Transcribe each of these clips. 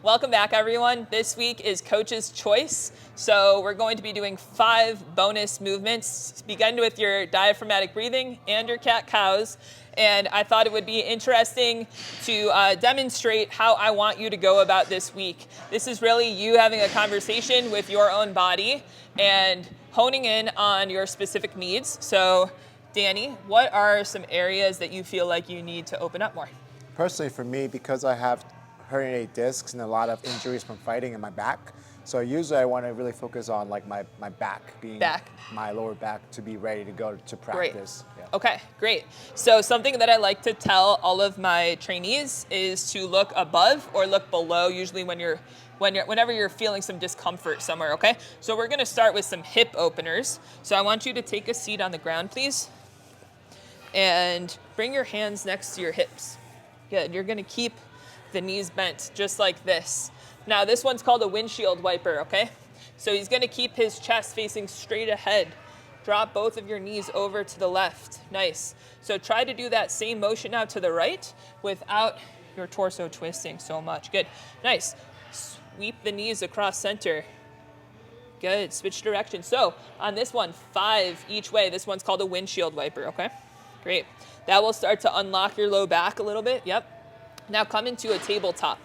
Welcome back, everyone. This week is Coach's Choice. So we're going to be doing 5 bonus movements. Begin with your diaphragmatic breathing and your cat-cows. And I thought it would be interesting to demonstrate how I want you to go about this week. This is really you having a conversation with your own body and honing in on your specific needs. So, Danny, what are some areas that you feel like you need to open up more? Personally, for me, because I have herniated discs and a lot of injuries from fighting in my back, so usually I want to really focus on like my back, my lower back, to be ready to go to practice. Great. Yeah. Okay, great. So something that I like to tell all of my trainees is to look above or look below, usually whenever you're feeling some discomfort somewhere, okay? So we're gonna start with some hip openers. So I want you to take a seat on the ground, please. And bring your hands next to your hips. Good, you're gonna keep the knees bent just like this. Now this one's called a windshield wiper, okay? So he's gonna keep his chest facing straight ahead. Drop both of your knees over to the left. Nice. So try to do that same motion now to the right without your torso twisting so much. Good, nice. Sweep the knees across center. Good, switch direction. So on this one, 5 each way. This one's called a windshield wiper, okay? Great. That will start to unlock your low back a little bit, yep. Now come into a tabletop.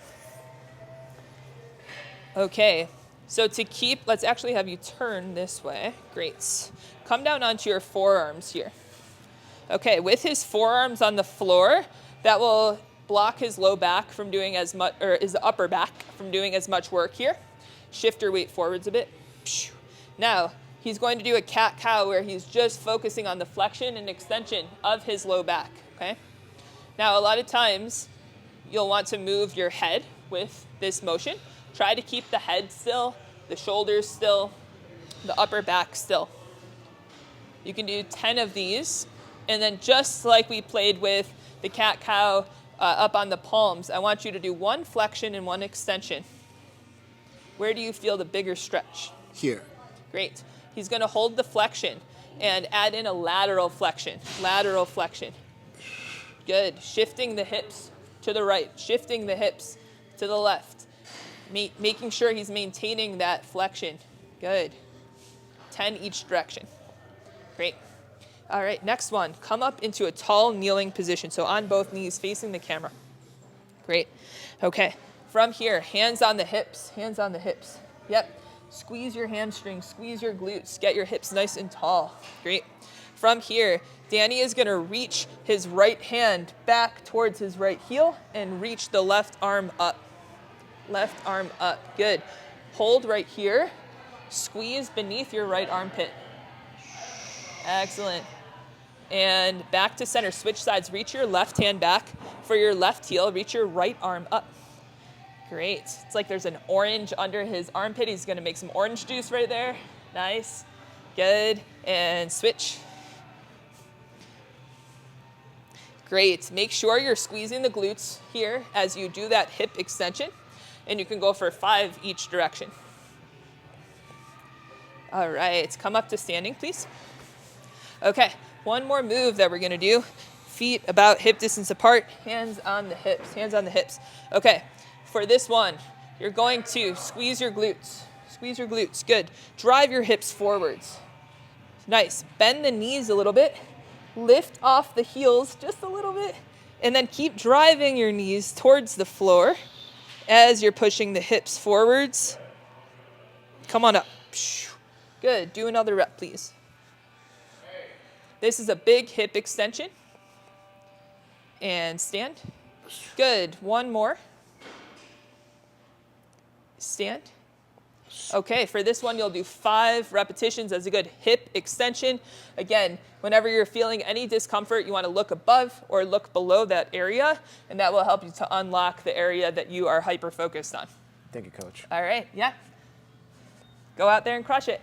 Okay, so to keep, let's actually have you turn this way. Great. Come down onto your forearms here. Okay, with his forearms on the floor, that will block his low back from doing as much, or his upper back from doing as much work here. Shift your weight forwards a bit. Now, he's going to do a cat-cow where he's just focusing on the flexion and extension of his low back, okay? Now, a lot of times, you'll want to move your head with this motion. Try to keep the head still, the shoulders still, the upper back still. You can do 10 of these, and then just like we played with the cat-cow up on the palms, I want you to do 1 flexion and 1 extension. Where do you feel the bigger stretch? Here. Great. He's gonna hold the flexion and add in a lateral flexion. Lateral flexion. Good. Shifting the hips to the right, shifting the hips to the left, making sure he's maintaining that flexion. Good. 10 each direction. Great. All right, next one. Come up into a tall kneeling position, so on both knees facing the camera. Great. Okay, from here, hands on the hips, hands on the hips. Yep. Squeeze your hamstrings, squeeze your glutes, get your hips nice and tall. Great. From here, Danny is gonna reach his right hand back towards his right heel and reach the left arm up. Left arm up, good. Hold right here, squeeze beneath your right armpit. Excellent. And back to center, switch sides, reach your left hand back for your left heel, reach your right arm up. Great, it's like there's an orange under his armpit. He's gonna make some orange juice right there. Nice, good, and switch. Great, make sure you're squeezing the glutes here as you do that hip extension, and you can go for 5 each direction. All right, come up to standing, please. Okay, one more move that we're gonna do. Feet about hip distance apart, hands on the hips, hands on the hips. Okay, for this one, you're going to squeeze your glutes. Squeeze your glutes, good. Drive your hips forwards. Nice, bend the knees a little bit. Lift off the heels just a little bit, and then keep driving your knees towards the floor as you're pushing the hips forwards. Come on up. Good, do another rep, please. This is a big hip extension. And stand. Good, one more. Stand. Okay, for this one, you'll do 5 repetitions as a good hip extension. Again, whenever you're feeling any discomfort, you want to look above or look below that area, and that will help you to unlock the area that you are hyper-focused on. Thank you, Coach. All right, yeah. Go out there and crush it.